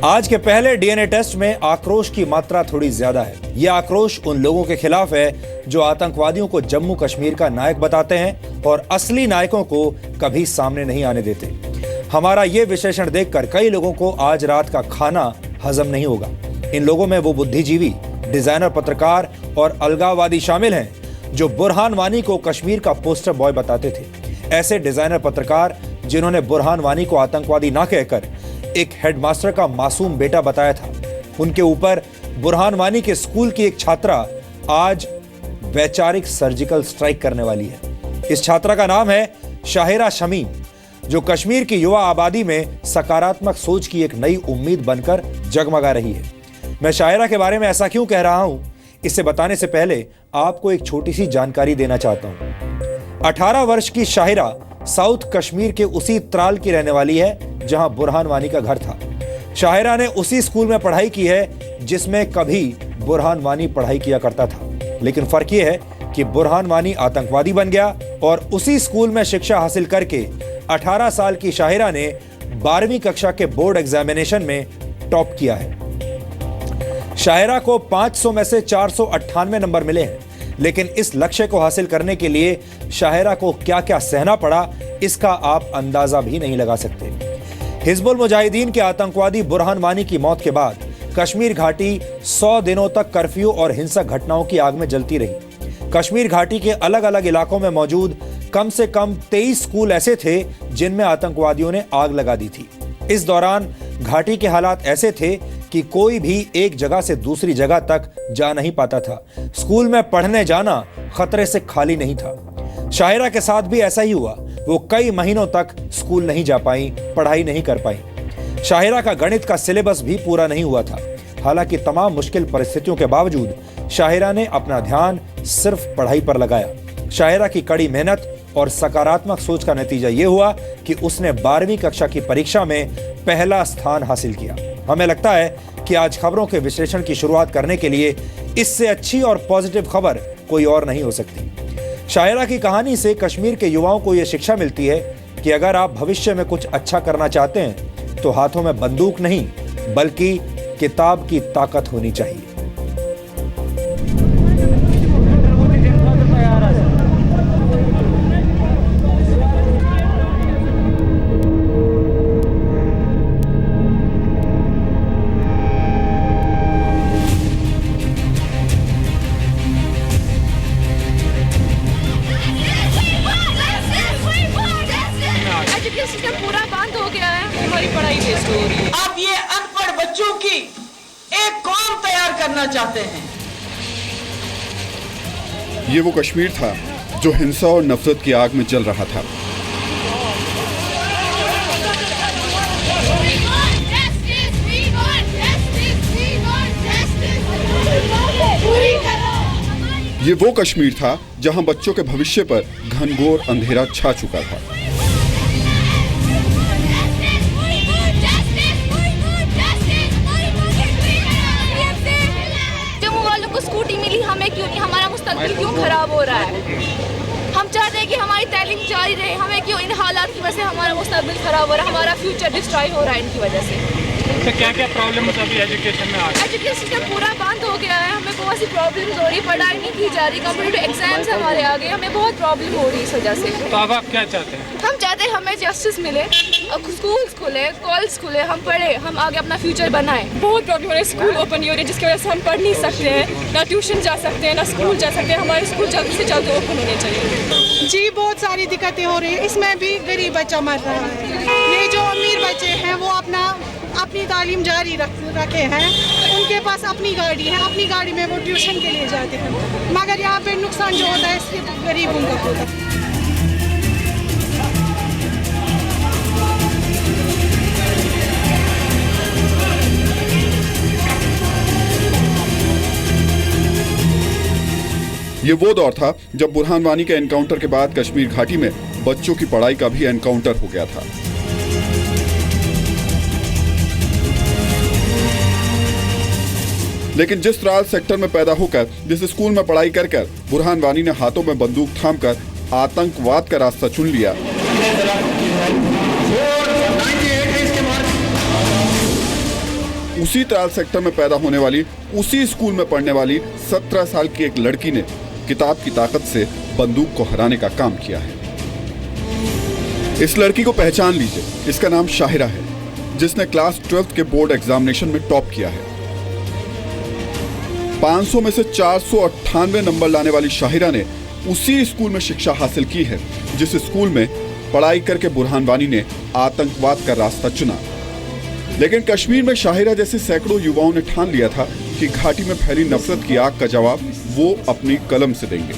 आज के पहले डीएनए टेस्ट में आक्रोश की मात्रा थोड़ी ज्यादा है। यह आक्रोश उन लोगों के खिलाफ है जो आतंकवादियों को जम्मू कश्मीर का नायक बताते हैं और असली नायकों को कभी सामने नहीं आने देते। हमारा यह विश्लेषण देखकर कई लोगों को आज रात का खाना हजम नहीं होगा। इन लोगों में वो बुद्धिजीवी, डिजाइनर, पत्रकार और अलगाववादी शामिल हैं जो बुरहान वानी को कश्मीर का पोस्टर बॉय बताते थे। ऐसे डिजाइनर पत्रकार जिन्होंने बुरहान वानी को आतंकवादी ना कहकर एक हेडमास्टर का मासूम बेटा बताया था, उनके ऊपर बुरहान वानी के स्कूल की एक छात्रा आज वैचारिक सर्जिकल स्ट्राइक करने वाली है। इस छात्रा का नाम है शाहिरा शमीम, जो कश्मीर की युवा आबादी में सकारात्मक सोच की एक नई उम्मीद बनकर जगमगा रही है। मैं शाहिरा के बारे में ऐसा क्यों कह रहा हूं, इसे बताने से पहले आपको एक छोटी सी जानकारी देना चाहता हूं। 18 वर्ष की शाहिरा साउथ कश्मीर के उसी त्राल की रहने वाली है जहां बुरहान वानी का घर था। शाहिरा ने उसी स्कूल में पढ़ाई की है जिसमें कभी बुरहान वानी पढ़ाई किया करता था, लेकिन फर्क यह है कि बुरहान वानी आतंकवादी बन गया और उसी स्कूल में शिक्षा हासिल करके 18 साल की शाहिरा ने 12वीं कक्षा के बोर्ड एग्जामिनेशन में टॉप किया है। शाहिरा को 500 में से 498 नंबर मिले हैं, लेकिन इस लक्ष्य को हासिल करने के लिए शाहिरा को क्या क्या सहना पड़ा, इसका आप अंदाजा भी नहीं लगा सकते। हिजबुल मुजाहिदीन के आतंकवादी बुरहान वानी की मौत के बाद कश्मीर घाटी 100 दिनों तक कर्फ्यू और हिंसक घटनाओं की आग में जलती रही। कश्मीर घाटी के अलग अलग इलाकों में मौजूद कम से कम 23 स्कूल ऐसे थे जिनमें आतंकवादियों ने आग लगा दी थी। इस दौरान घाटी के हालात ऐसे थे कि कोई भी एक जगह से दूसरी जगह तक जा नहीं पाता था। स्कूल में पढ़ने जाना खतरे से खाली नहीं था। शाहिरा के साथ भी ऐसा ही हुआ। वो कई महीनों तक स्कूल नहीं जा पाई, पढ़ाई नहीं कर पाई। शाहिरा का गणित का सिलेबस भी पूरा नहीं हुआ था। हालांकि तमाम मुश्किल परिस्थितियों के बावजूद शाहिरा ने अपना ध्यान सिर्फ पढ़ाई पर लगाया। शाहिरा की कड़ी मेहनत और सकारात्मक सोच का नतीजा ये हुआ कि उसने 12वीं कक्षा की परीक्षा में पहला स्थान हासिल किया। हमें लगता है कि आज खबरों के विश्लेषण की शुरुआत करने के लिए इससे अच्छी और पॉजिटिव खबर कोई और नहीं हो सकती। शाहिरा की कहानी से कश्मीर के युवाओं को यह शिक्षा मिलती है कि अगर आप भविष्य में कुछ अच्छा करना चाहते हैं तो हाथों में बंदूक नहीं बल्कि किताब की ताकत होनी चाहिए। पूरा बंद हो गया है, हमारी पढ़ाई वेस्ट हो रही है। आप ये अनपढ़ बच्चों की एक कौम तैयार करना चाहते हैं। ये वो कश्मीर था जो हिंसा और नफरत की आग में जल रहा था। ये वो कश्मीर था जहां बच्चों के भविष्य पर घनघोर अंधेरा छा चुका था। स्कूटी मिली, हमें क्यों नहीं? हमारा मुस्तकबिल क्यों खराब हो रहा है? हम चाहते हैं कि हमारी तालीम जारी रहे, हमें क्यों इन हालात की वजह से हमारा मुस्तकबिल खराब हो रहा है, हमारा फ्यूचर डिस्ट्रॉय हो रहा है इनकी वजह से। तो क्या क्या प्रॉब्लम्स अभी एजुकेशन में आ रही है? एजुकेशन सिस्टम पूरा बंद हो गया है, हमें बहुत सी प्रॉब्लम्स हो रही, पढ़ाई नहीं की जा रही, कॉम्पिटिटिव एग्जाम्स हमारे आगे, हमें बहुत प्रॉब्लम हो रही इस वजह से। तो अब आप क्या चाहते हैं? हम चाहते हैं हमें जस्टिस मिले, स्कूल्स खुले, कॉलेज खुले, हम पढ़े, हम आगे अपना फ्यूचर बनाएं। बहुत प्रॉब्लम हो रही है, स्कूल ओपन नहीं हो रही, जिसकी वजह से हम पढ़ नहीं सकते हैं, ना ट्यूशन जा सकते हैं, ना स्कूल जा सकते हैं। हमारे स्कूल जल्द से जल्द ओपन होने चाहिए। जी बहुत सारी दिक्कतें हो रही है, इसमें भी गरीब बच्चा मर रहा है। ये जो अमीर बच्चे हैं वो अपनी तालीम जारी रखे हैं, उनके पास अपनी गाड़ी है, अपनी गाड़ी में वो ट्यूशन के लिए जाते हैं, मगर यहाँ पे नुकसान जो होता है सिर्फ गरीबों का होता है। ये वो दौर था जब बुरहान वानी के एनकाउंटर के बाद कश्मीर घाटी में बच्चों की पढ़ाई का भी एनकाउंटर हो गया था। लेकिन जिस त्राल सेक्टर में पैदा होकर, जिस स्कूल में पढ़ाई कर बुरहान वानी ने हाथों में बंदूक थामकर आतंकवाद का रास्ता चुन लिया, उसी त्राल सेक्टर में पैदा होने वाली, उसी स्कूल में पढ़ने वाली 17 साल की एक लड़की ने किताब की ताकत से बंदूक को हराने का काम किया है। इस लड़की को पहचान लीजिए, इसका नाम शाहिरा है, जिसने क्लास 12th के बोर्ड एग्जामिनेशन में टॉप किया है। 500 में से 498 नंबर लाने वाली शाहिरा ने उसी स्कूल में शिक्षा हासिल की है जिस स्कूल में पढ़ाई करके बुरहान वानी ने आतंकवाद का रास्ता चुना। लेकिन कश्मीर में शाहिरा जैसे सैकड़ों युवाओं ने ठान लिया था कि घाटी में फैली नफरत की आग का जवाब वो अपनी कलम से देंगे।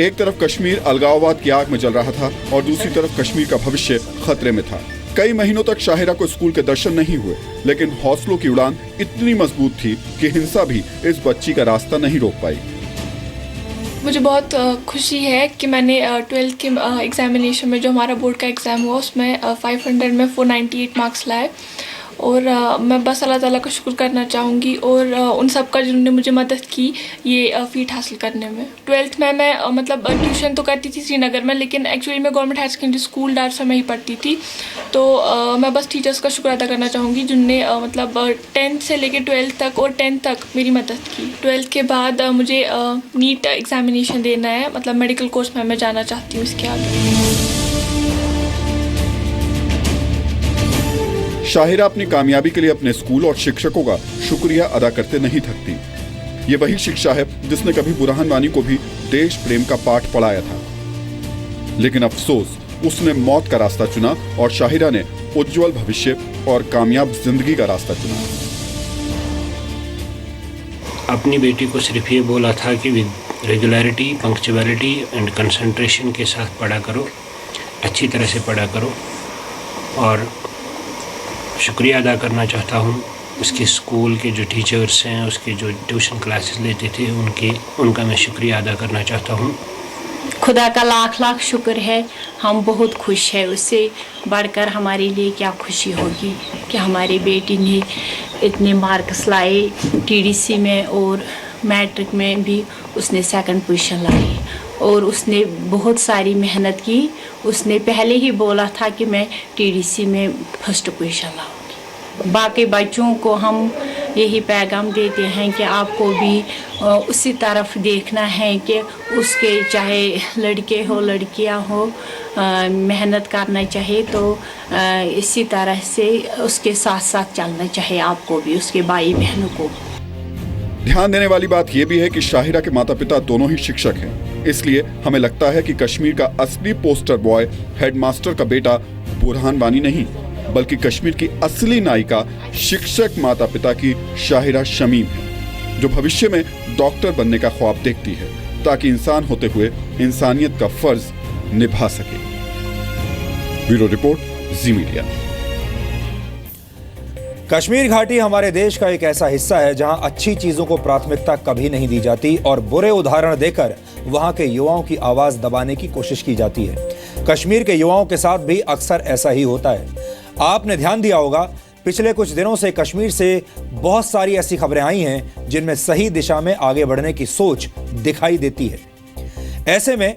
एक तरफ कश्मीर अलगाववाद की आग में जल रहा था और दूसरी तरफ कश्मीर का भविष्य खतरे में था। कई महीनों तक शाहिरा को स्कूल के दर्शन नहीं हुए, लेकिन हौसलों की उड़ान इतनी मजबूत थी कि हिंसा भी इस बच्ची का रास्ता नहीं रोक पाई। मुझे बहुत खुशी है कि मैंने 12th के एग्जामिनेशन में जो हमारा बोर्ड का एग्ज़ाम हुआ उसमें 500 में 498 मार्क्स लाए। और मैं बस अल्लाह ताला का शुक्र करना चाहूँगी और उन सब का जिन्होंने मुझे मदद की ये फीट हासिल करने में। 12th में मैं मतलब ट्यूशन तो करती थी श्रीनगर में, लेकिन एक्चुअली मैं गवर्नमेंट हायर सेकेंडरी स्कूल डारसा में ही पढ़ती थी। तो मैं बस टीचर्स का शुक्र अदा करना चाहूँगी जिनने मतलब 10th से लेकर 12th तक और 10th तक मेरी मदद की। 12th के बाद मुझे नीट एग्जामिनेशन देना है, मतलब मेडिकल कोर्स में मैं जाना चाहती हूँ इसके आगे। शाहिरा अपनी कामयाबी के लिए अपने स्कूल और शिक्षकों का शुक्रिया अदा करते नहीं थकती। ये वही शिक्षा है जिसने कभी बुरहान वानी को भी देश प्रेम का पाठ पढ़ाया था। लेकिन अफसोस, उसने मौत का रास्ता चुना और शाहिरा ने उज्जवल भविष्य और कामयाब जिंदगी का रास्ता चुना। अपनी बेटी को सिर्फ ये बोला था कि रेगुलरिटी, पंक्चुअलिटी एंड कंसंट्रेशन के साथ पढ़ा करो, अच्छी तरह से पढ़ा करो। और शुक्रिया अदा करना चाहता हूँ उसके स्कूल के जो टीचर्स हैं, उसके जो ट्यूशन क्लासेस लेते थे उनका मैं शुक्रिया अदा करना चाहता हूँ। खुदा का लाख लाख शुक्र है, हम बहुत खुश हैं। उससे बढ़कर हमारे लिए क्या खुशी होगी कि हमारी बेटी ने इतने मार्क्स लाए टीडीसी में और मैट्रिक में भी उसने 2nd पोजीशन लाई और उसने बहुत सारी मेहनत की। उसने पहले ही बोला था कि मैं टीडीसी में 1st पोजीशन लाऊंगी। बाकी बच्चों को हम यही पैगाम देते हैं कि आपको भी उसी तरफ देखना है कि उसके चाहे लड़के हो लड़कियां हो, मेहनत करना चाहिए। तो इसी तरह से उसके साथ साथ चलना चाहिए आपको भी, उसके भाई बहनों को। ध्यान देने वाली बात यह भी है कि शाहिरा के माता पिता दोनों ही शिक्षक हैं, इसलिए हमें लगता है कि कश्मीर का असली पोस्टर बॉय हेडमास्टर का बेटा बुरहान वानी नहीं, बल्कि कश्मीर की असली नायिका शिक्षक माता पिता की शाहिरा शमीम है, जो भविष्य में डॉक्टर बनने का ख्वाब देखती है ताकि इंसान होते हुए इंसानियत का फर्ज निभा सके। ब्यूरो रिपोर्ट, जी मीडिया। कश्मीर घाटी हमारे देश का एक ऐसा हिस्सा है जहां अच्छी चीजों को प्राथमिकता कभी नहीं दी जाती और बुरे उदाहरण देकर वहां के युवाओं की आवाज दबाने की कोशिश की जाती है। कश्मीर के युवाओं के साथ भी अक्सर ऐसा ही होता है। आपने ध्यान दिया होगा, पिछले कुछ दिनों से कश्मीर से बहुत सारी ऐसी खबरें आई हैं जिनमें सही दिशा में आगे बढ़ने की सोच दिखाई देती है। ऐसे में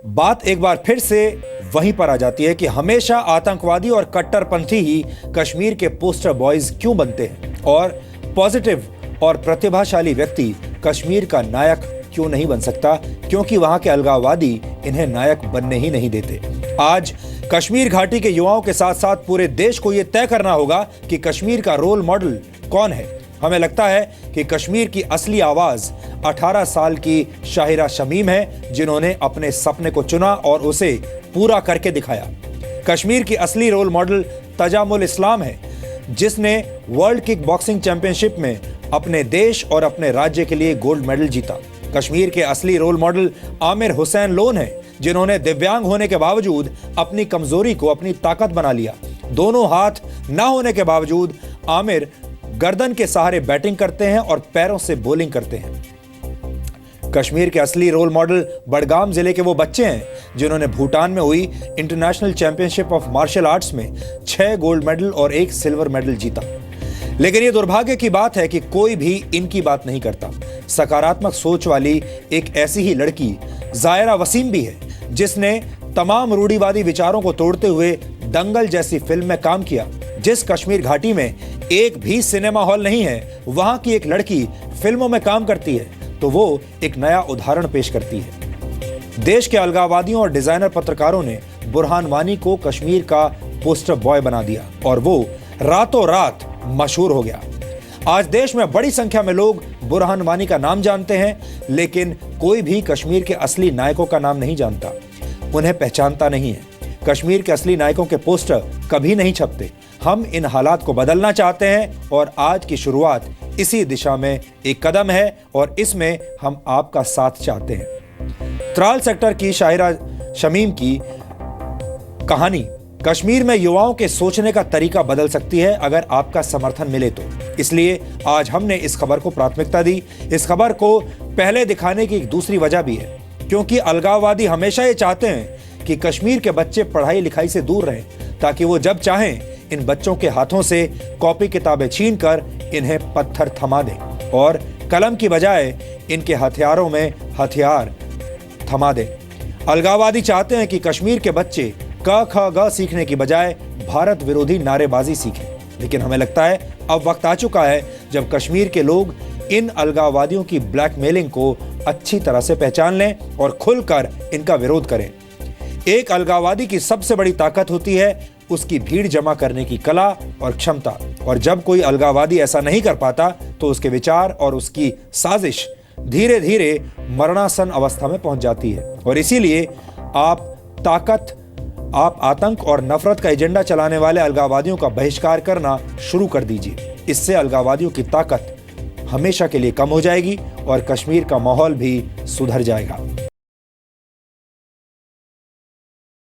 बात एक बार फिर से वहीं पर आ जाती है कि हमेशा आतंकवादी और कट्टरपंथी ही कश्मीर के पोस्टर बॉयज क्यों बनते हैं और पॉजिटिव और प्रतिभाशाली व्यक्ति कश्मीर का नायक क्यों नहीं बन सकता, क्योंकि वहां के अलगाववादी इन्हें नायक बनने ही नहीं देते। आज कश्मीर घाटी के युवाओं के साथ साथ पूरे देश को यह तय करना होगा कि कश्मीर का रोल मॉडल कौन है। हमें लगता है कि कश्मीर की असली आवाज 18 साल की शाहिरा शमीम है, जिन्होंने अपने सपने को चुना और उसे पूरा करके दिखाया। कश्मीर की असली रोल मॉडल तजामुल इस्लाम है, जिसने वर्ल्ड किक बॉक्सिंग चैंपियनशिप में अपने देश और अपने राज्य के लिए गोल्ड मेडल जीता। कश्मीर के असली रोल मॉडल आमिर हुसैन लोन है, जिन्होंने दिव्यांग होने के बावजूद अपनी कमजोरी को अपनी ताकत बना लिया। दोनों हाथ न होने के बावजूद आमिर गर्दन के सहारे बैटिंग करते हैं और पैरों से बॉलिंग करते हैं। कश्मीर के असली रोल मॉडल बडगाम जिले के वो बच्चे हैं जिन्होंने भूटान में हुई international championship of martial arts में 6 गोल्ड मेडल और 1 सिल्वर मेडल जीता। लेकिन ये दुर्भाग्य की बात है कि कोई भी इनकी बात नहीं करता। सकारात्मक सोच वाली एक ऐसी ही लड़की जायरा वसीम भी है, जिसने तमाम रूढ़िवादी विचारों को तोड़ते हुए दंगल जैसी फिल्म में काम किया। जिस कश्मीर घाटी में एक भी सिनेमा हॉल नहीं है, वहां की एक लड़की फिल्मों में काम करती है, तो वो एक नया उदाहरण पेश करती है। देश के अलगाववादियों और डिजाइनर पत्रकारों ने बुरहान वानी को कश्मीर का पोस्टर बॉय बना दिया और वो रातों रात मशहूर हो गया। आज देश में बड़ी संख्या में लोग बुरहान वानी का नाम जानते हैं, लेकिन कोई भी कश्मीर के असली नायकों का नाम नहीं जानता, उन्हें पहचानता नहीं है। कश्मीर के असली नायकों के पोस्टर कभी नहीं छपते। हम इन हालात को बदलना चाहते हैं और आज की शुरुआत इसी दिशा में एक कदम है और इसमें हम आपका साथ चाहते हैं। त्राल सेक्टर की शाहिरा शमीम की कहानी कश्मीर में युवाओं के सोचने का तरीका बदल सकती है अगर आपका समर्थन मिले तो। इसलिए आज हमने इस खबर को प्राथमिकता दी। इस खबर को पहले दिखाने की एक दूसरी वजह भी है, क्योंकि अलगाववादी हमेशा ये चाहते हैं कि कश्मीर के बच्चे पढ़ाई लिखाई से दूर रहें, ताकि वो जब चाहें इन बच्चों के हाथों से कॉपी किताबें छीनकर इन्हें पत्थर थमा दें और कलम की बजाय इनके हथियारों में हथियार थमा दें। अलगाववादी चाहते हैं कि कश्मीर के बच्चे क ख ग सीखने की बजाय भारत विरोधी नारेबाजी सीखें। लेकिन हमें लगता है अब वक्त आ चुका है जब कश्मीर के लोग इन अलगाववादियों की ब्लैकमेलिंग को अच्छी तरह से पहचान लें और खुलकर इनका विरोध करें। एक अलगाववादी की सबसे बड़ी ताकत होती है उसकी भीड़ जमा करने की कला और क्षमता, और जब कोई अलगाववादी ऐसा नहीं कर पाता तो उसके विचार और उसकी साजिश धीरे धीरे मरणासन अवस्था में पहुंच जाती है। और इसीलिए आप आतंक और नफरत का एजेंडा चलाने वाले अलगाववादियों का बहिष्कार करना शुरू कर दीजिए। इससे अलगाववादियों की ताकत हमेशा के लिए कम हो जाएगी और कश्मीर का माहौल भी सुधर जाएगा।